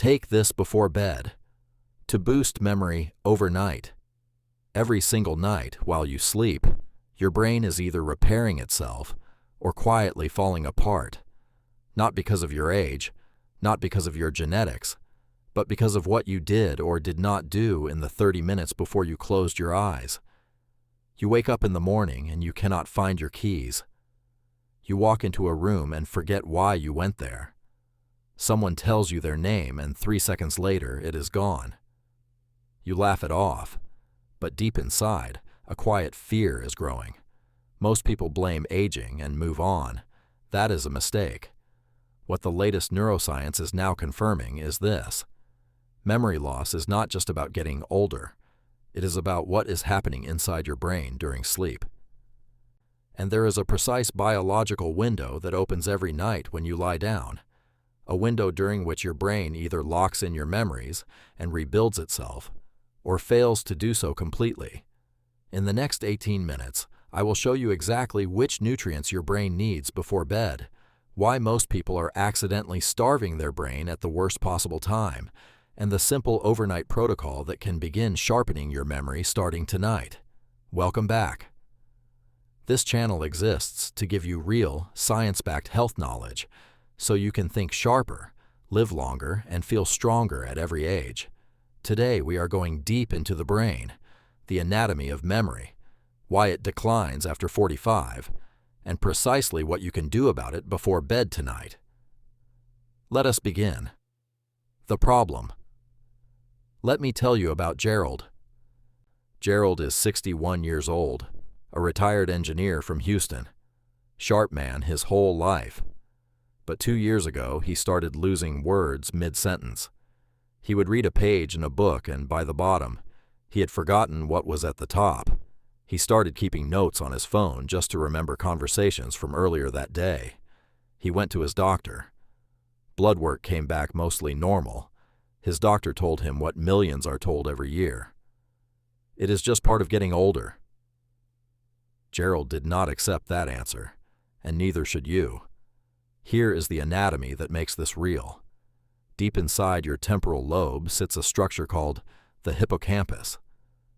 Take this before bed. To boost memory overnight. Every single night while you sleep, your brain is either repairing itself or quietly falling apart. Not because of your age, not because of your genetics, but because of what you did or did not do in the 30 minutes before you closed your eyes. You wake up in the morning and you cannot find your keys. You walk into a room and forget why you went there. Someone tells you their name and 3 seconds later it is gone. You laugh it off, but deep inside, a quiet fear is growing. Most people blame aging and move on. That is a mistake. What the latest neuroscience is now confirming is this. Memory loss is not just about getting older. It is about what is happening inside your brain during sleep. And there is a precise biological window that opens every night when you lie down. A window during which your brain either locks in your memories and rebuilds itself, or fails to do so completely. In the next 18 minutes, I will show you exactly which nutrients your brain needs before bed, why most people are accidentally starving their brain at the worst possible time, and the simple overnight protocol that can begin sharpening your memory starting tonight. Welcome back. This channel exists to give you real, science-backed health knowledge, so you can think sharper, live longer, and feel stronger at every age. Today we are going deep into the brain, the anatomy of memory, why it declines after 45, and precisely what you can do about it before bed tonight. Let us begin. The problem. Let me tell you about Gerald. Gerald is 61 years old, a retired engineer from Houston. Sharp man his whole life. But 2 years ago, he started losing words mid-sentence. He would read a page in a book and by the bottom, he had forgotten what was at the top. He started keeping notes on his phone just to remember conversations from earlier that day. He went to his doctor. Blood work came back mostly normal. His doctor told him what millions are told every year. It is just part of getting older. Gerald did not accept that answer, and neither should you. Here is the anatomy that makes this real. Deep inside your temporal lobe sits a structure called the hippocampus,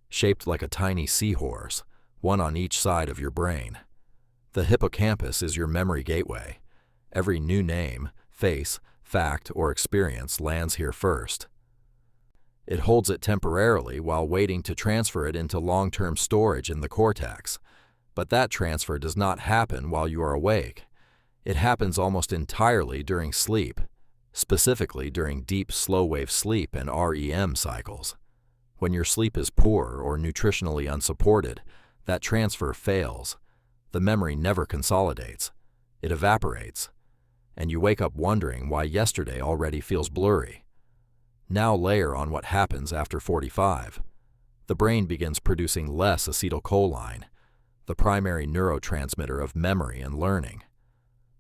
shaped like a tiny seahorse, one on each side of your brain. The hippocampus is your memory gateway. Every new name, face, fact, or experience lands here first. It holds it temporarily while waiting to transfer it into long-term storage in the cortex. But that transfer does not happen while you are awake. It happens almost entirely during sleep, specifically during deep slow-wave sleep and REM cycles. When your sleep is poor or nutritionally unsupported, that transfer fails. The memory never consolidates. It evaporates. And you wake up wondering why yesterday already feels blurry. Now layer on what happens after 45. The brain begins producing less acetylcholine, the primary neurotransmitter of memory and learning.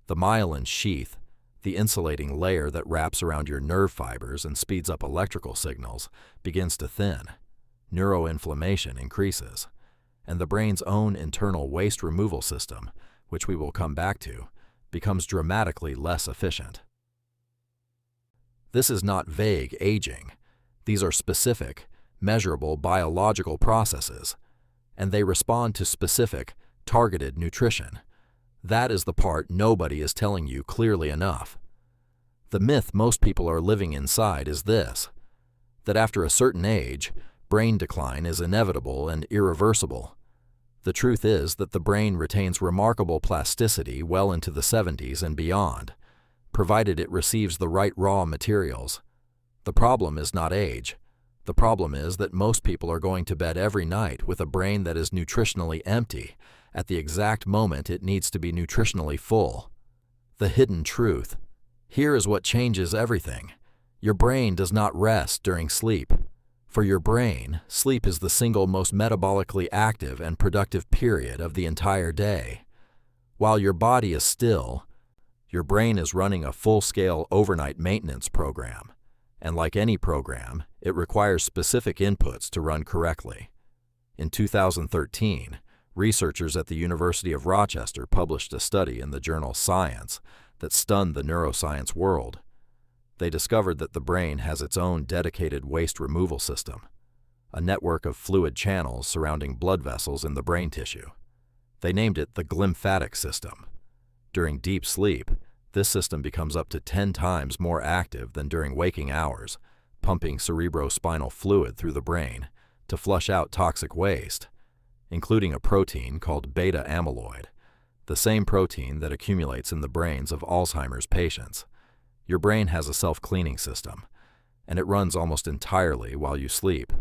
The myelin sheath, the insulating layer that wraps around your nerve fibers and speeds up electrical signals, begins to thin. Neuroinflammation increases, and the brain's own internal waste removal system, which we will come back to, becomes dramatically less efficient. This is not vague aging. These are specific, measurable biological processes, and they respond to specific, targeted nutrition. That is the part nobody is telling you clearly enough. The myth most people are living inside is this, that after a certain age, brain decline is inevitable and irreversible. The truth is that the brain retains remarkable plasticity well into the 70s and beyond, provided it receives the right raw materials. The problem is not age. The problem is that most people are going to bed every night with a brain that is nutritionally empty at the exact moment it needs to be nutritionally full. The hidden truth. Here is what changes everything. Your brain does not rest during sleep. For your brain, sleep is the single most metabolically active and productive period of the entire day. While your body is still, your brain is running a full-scale overnight maintenance program. And like any program, it requires specific inputs to run correctly. In 2013, researchers at the University of Rochester published a study in the journal Science that stunned the neuroscience world. They discovered that the brain has its own dedicated waste removal system, a network of fluid channels surrounding blood vessels in the brain tissue. They named it the glymphatic system. During deep sleep, this system becomes up to 10 times more active than during waking hours, pumping cerebrospinal fluid through the brain to flush out toxic waste, including a protein called beta amyloid, the same protein that accumulates in the brains of Alzheimer's patients. Your brain has a self-cleaning system, and it runs almost entirely while you sleep.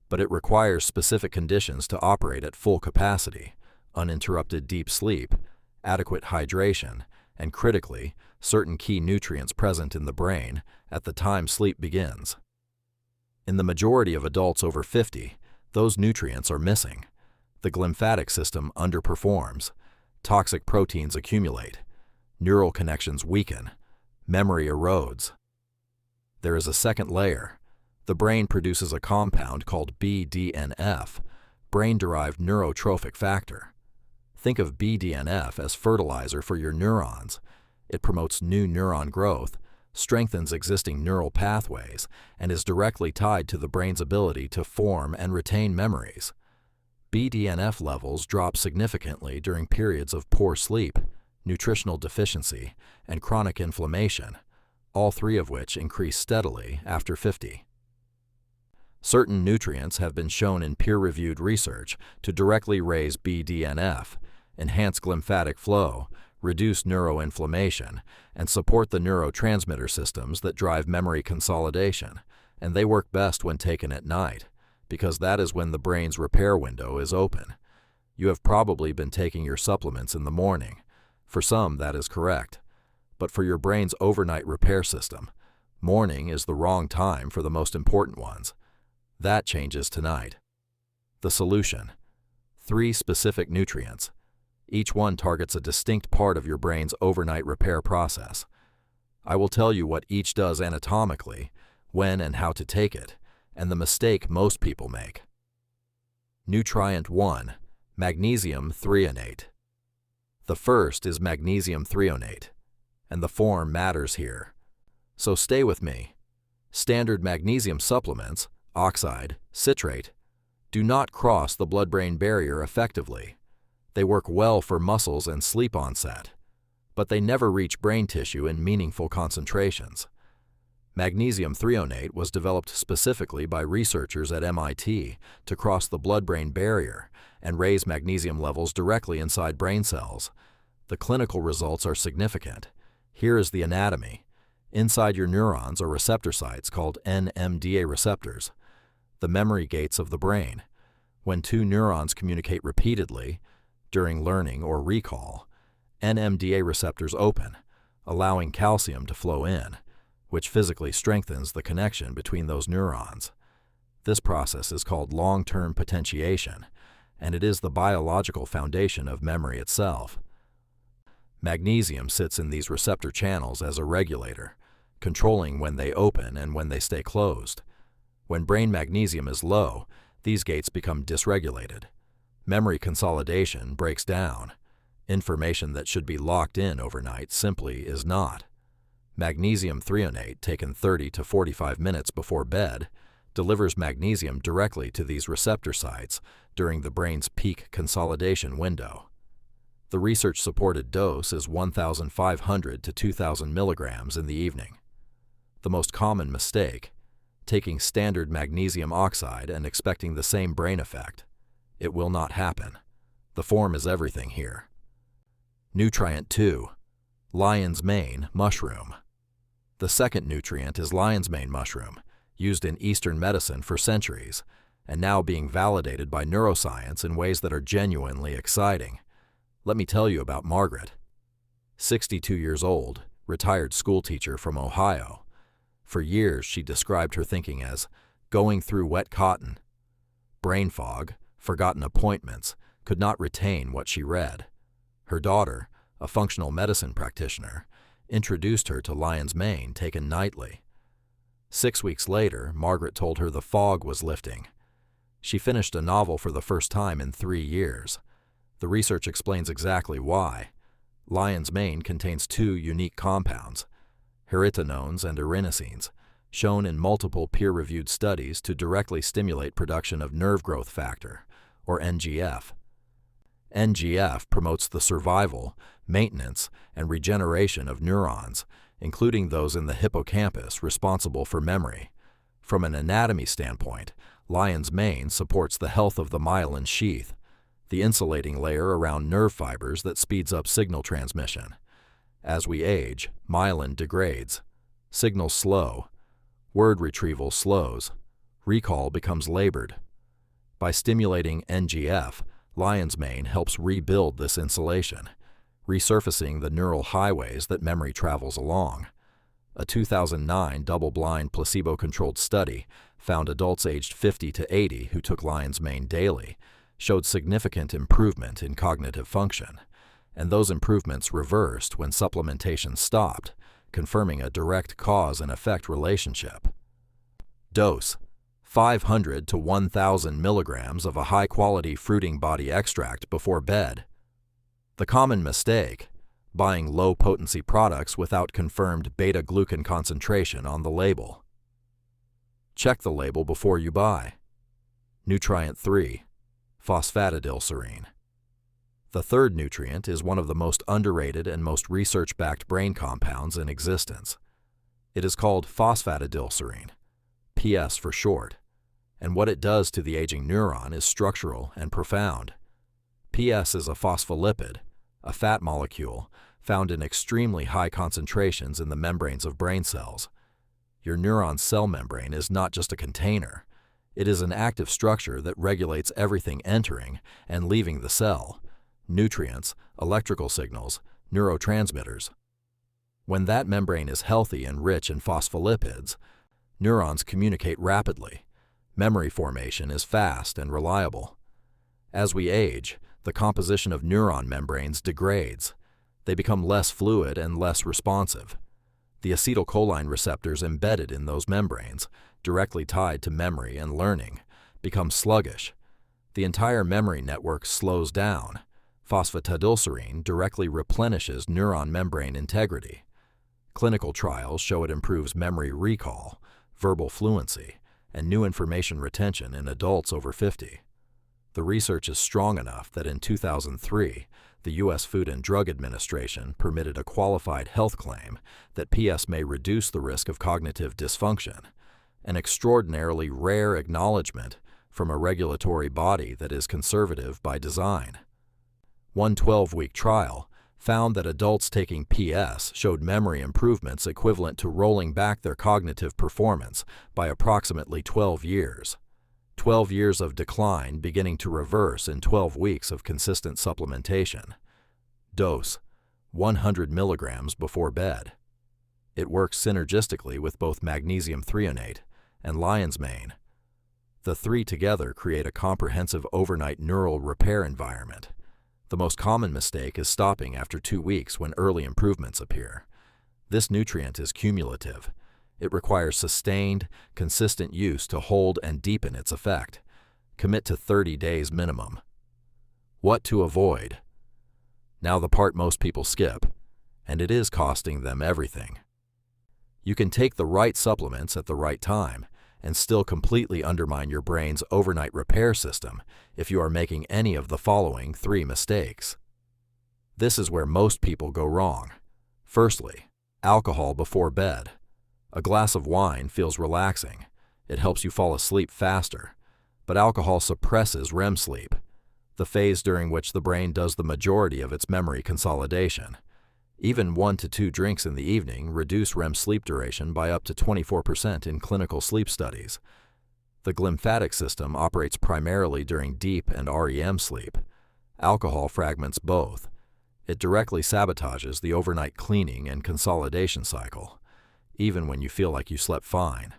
But it requires specific conditions to operate at full capacity: uninterrupted deep sleep, adequate hydration, and critically, certain key nutrients present in the brain at the time sleep begins. In the majority of adults over 50, those nutrients are missing. The glymphatic system underperforms, toxic proteins accumulate, neural connections weaken, memory erodes. There is a second layer. The brain produces a compound called BDNF, brain-derived neurotrophic factor. Think of BDNF as fertilizer for your neurons. It promotes new neuron growth, strengthens existing neural pathways, and is directly tied to the brain's ability to form and retain memories. BDNF levels drop significantly during periods of poor sleep, nutritional deficiency, and chronic inflammation, all three of which increase steadily after 50. Certain nutrients have been shown in peer-reviewed research to directly raise BDNF, enhance glymphatic flow, reduce neuroinflammation, and support the neurotransmitter systems that drive memory consolidation, and they work best when taken at night, because that is when the brain's repair window is open. You have probably been taking your supplements in the morning. For some, that is correct. But for your brain's overnight repair system, morning is the wrong time for the most important ones. That changes tonight. The solution: 3 specific nutrients. Each one targets a distinct part of your brain's overnight repair process. I will tell you what each does anatomically, when and how to take it, and the mistake most people make. Nutrient 1, magnesium threonate. The first is magnesium threonate, and the form matters here. So stay with me. Standard magnesium supplements, oxide, citrate, do not cross the blood-brain barrier effectively. They work well for muscles and sleep onset, but they never reach brain tissue in meaningful concentrations. Magnesium threonate was developed specifically by researchers at MIT to cross the blood-brain barrier and raise magnesium levels directly inside brain cells. The clinical results are significant. Here is the anatomy. Inside your neurons are receptor sites called NMDA receptors, the memory gates of the brain. When 2 neurons communicate repeatedly, during learning or recall, NMDA receptors open, allowing calcium to flow in, which physically strengthens the connection between those neurons. This process is called long-term potentiation, and it is the biological foundation of memory itself. Magnesium sits in these receptor channels as a regulator, controlling when they open and when they stay closed. When brain magnesium is low, these gates become dysregulated. Memory consolidation breaks down. Information that should be locked in overnight simply is not. Magnesium threonate, taken 30 to 45 minutes before bed, delivers magnesium directly to these receptor sites during the brain's peak consolidation window. The research-supported dose is 1,500 to 2,000 milligrams in the evening. The most common mistake: taking standard magnesium oxide and expecting the same brain effect. It will not happen. The form is everything here. Nutrient 2, lion's mane mushroom. The second nutrient is lion's mane mushroom, used in Eastern medicine for centuries, and now being validated by neuroscience in ways that are genuinely exciting. Let me tell you about Margaret. 62 years old, retired schoolteacher from Ohio. For years, she described her thinking as going through wet cotton. Brain fog, forgotten appointments, could not retain what she read. Her daughter, a functional medicine practitioner, introduced her to lion's mane taken nightly. 6 weeks later, Margaret told her the fog was lifting. She finished a novel for the first time in 3 years. The research explains exactly why. Lion's mane contains 2 unique compounds: heritinones, and erinacines, shown in multiple peer-reviewed studies to directly stimulate production of nerve growth factor, or NGF. NGF promotes the survival, maintenance, and regeneration of neurons, including those in the hippocampus responsible for memory. From an anatomy standpoint, lion's mane supports the health of the myelin sheath, the insulating layer around nerve fibers that speeds up signal transmission. As we age, myelin degrades, signals slow, word retrieval slows, recall becomes labored. By stimulating NGF, lion's mane helps rebuild this insulation, resurfacing the neural highways that memory travels along. A 2009 double-blind placebo-controlled study found adults aged 50 to 80 who took lion's mane daily showed significant improvement in cognitive function, and those improvements reversed when supplementation stopped, confirming a direct cause and effect relationship. Dose: 500 to 1,000 milligrams of a high-quality fruiting body extract before bed. The common mistake: buying low-potency products without confirmed beta-glucan concentration on the label. Check the label before you buy. Nutrient 3, phosphatidylserine. The third nutrient is one of the most underrated and most research-backed brain compounds in existence. It is called phosphatidylserine, PS for short, and what it does to the aging neuron is structural and profound. PS is a phospholipid, a fat molecule found in extremely high concentrations in the membranes of brain cells. Your neuron's cell membrane is not just a container. It is an active structure that regulates everything entering and leaving the cell: nutrients, electrical signals, neurotransmitters. When that membrane is healthy and rich in phospholipids, neurons communicate rapidly. Memory formation is fast and reliable. As we age, the composition of neuron membranes degrades. They become less fluid and less responsive. The acetylcholine receptors embedded in those membranes, directly tied to memory and learning, become sluggish. The entire memory network slows down. Phosphatidylserine directly replenishes neuron membrane integrity. Clinical trials show it improves memory recall, verbal fluency, and new information retention in adults over 50. The research is strong enough that in 2003, the U.S. Food and Drug Administration permitted a qualified health claim that PS may reduce the risk of cognitive dysfunction, an extraordinarily rare acknowledgement from a regulatory body that is conservative by design. One 12-week trial found that adults taking PS showed memory improvements equivalent to rolling back their cognitive performance by approximately 12 years. 12 years of decline beginning to reverse in 12 weeks of consistent supplementation. Dose: 100 milligrams before bed. It works synergistically with both magnesium threonate and lion's mane. The three together create a comprehensive overnight neural repair environment. The most common mistake is stopping after 2 weeks when early improvements appear. This nutrient is cumulative. It requires sustained, consistent use to hold and deepen its effect. Commit to 30 days minimum. What to avoid? Now the part most people skip, and it is costing them everything. You can take the right supplements at the right time and still completely undermine your brain's overnight repair system if you are making any of the following 3 mistakes. This is where most people go wrong. Firstly, alcohol before bed. A glass of wine feels relaxing. It helps you fall asleep faster. But alcohol suppresses REM sleep, the phase during which the brain does the majority of its memory consolidation. Even 1 to 2 drinks in the evening reduce REM sleep duration by up to 24% in clinical sleep studies. The glymphatic system operates primarily during deep and REM sleep. Alcohol fragments both. It directly sabotages the overnight cleaning and consolidation cycle, even when you feel like you slept fine.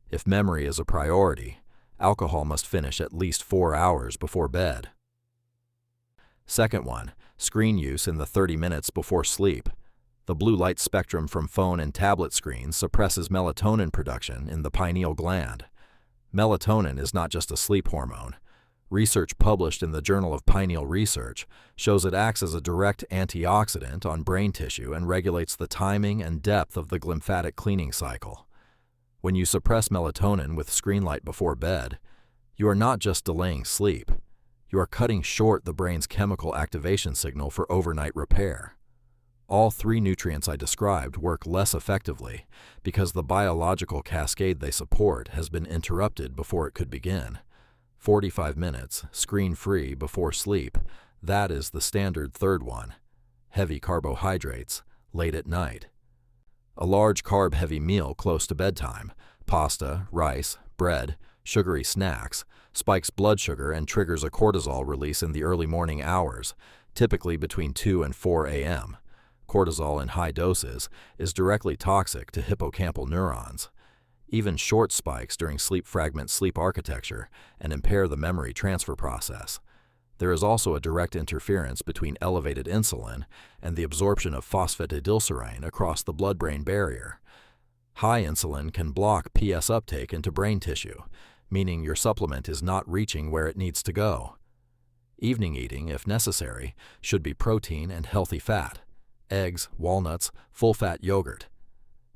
If memory is a priority, alcohol must finish at least 4 hours before bed. Second one, screen use in the 30 minutes before sleep. The blue light spectrum from phone and tablet screens suppresses melatonin production in the pineal gland. Melatonin is not just a sleep hormone. Research published in the Journal of Pineal Research shows it acts as a direct antioxidant on brain tissue and regulates the timing and depth of the glymphatic cleaning cycle. When you suppress melatonin with screen light before bed, you are not just delaying sleep, you are cutting short the brain's chemical activation signal for overnight repair. All three nutrients I described work less effectively because the biological cascade they support has been interrupted before it could begin. 45 minutes, screen-free, before sleep, that is the standard third one. Heavy carbohydrates, late at night. A large carb-heavy meal close to bedtime, pasta, rice, bread, sugary snacks, spikes blood sugar and triggers a cortisol release in the early morning hours, typically between 2 and 4 a.m. Cortisol in high doses is directly toxic to hippocampal neurons. Even short spikes during sleep fragment sleep architecture and impair the memory transfer process. There is also a direct interference between elevated insulin and the absorption of phosphatidylserine across the blood-brain barrier. High insulin can block PS uptake into brain tissue, meaning your supplement is not reaching where it needs to go. Evening eating, if necessary, should be protein and healthy fat, eggs, walnuts, full-fat yogurt.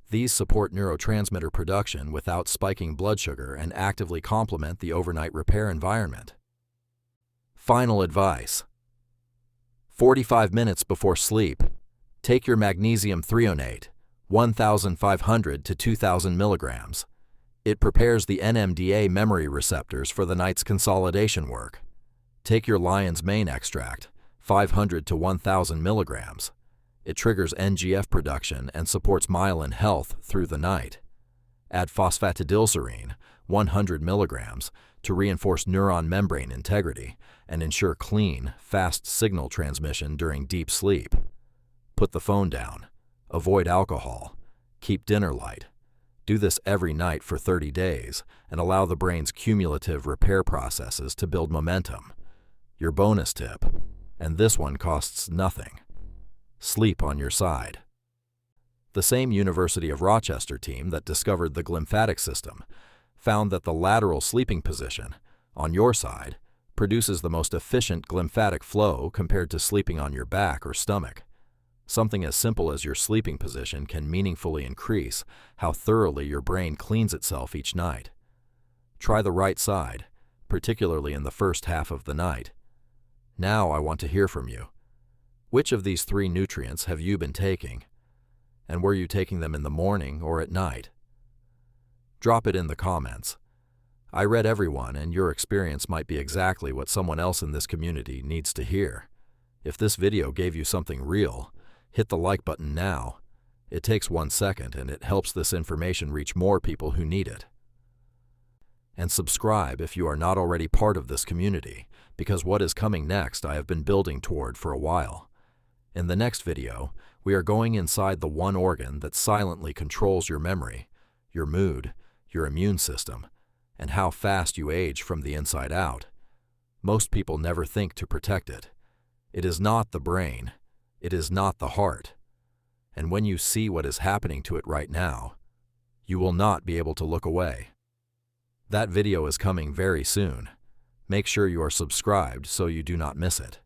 These support neurotransmitter production without spiking blood sugar and actively complement the overnight repair environment. Final advice. 45 minutes before sleep, take your magnesium threonate, 1,500 to 2,000 milligrams. It prepares the NMDA memory receptors for the night's consolidation work. Take your lion's mane extract, 500 to 1,000 milligrams. It triggers NGF production and supports myelin health through the night. Add phosphatidylserine, 100 milligrams, to reinforce neuron membrane integrity and ensure clean, fast signal transmission during deep sleep. Put the phone down. Avoid alcohol. Keep dinner light. Do this every night for 30 days and allow the brain's cumulative repair processes to build momentum. Your bonus tip, and this one costs nothing. Sleep on your side. The same University of Rochester team that discovered the glymphatic system found that the lateral sleeping position, on your side, produces the most efficient glymphatic flow compared to sleeping on your back or stomach. Something as simple as your sleeping position can meaningfully increase how thoroughly your brain cleans itself each night. Try the right side, particularly in the first half of the night. Now I want to hear from you. Which of these three nutrients have you been taking? And were you taking them in the morning or at night? Drop it in the comments. I read everyone, and your experience might be exactly what someone else in this community needs to hear. If this video gave you something real, hit the like button now. It takes 1 second, and it helps this information reach more people who need it. And subscribe if you are not already part of this community, because what is coming next I have been building toward for a while. In the next video, we are going inside the one organ that silently controls your memory, your mood, your immune system, and how fast you age from the inside out. Most people never think to protect it. It is not the brain. It is not the heart. And when you see what is happening to it right now, you will not be able to look away. That video is coming very soon. Make sure you are subscribed so you do not miss it.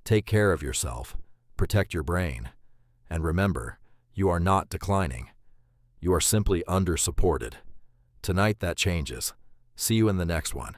Take care of yourself, protect your brain, and remember, you are not declining. You are simply under-supported. Tonight that changes. See you in the next one.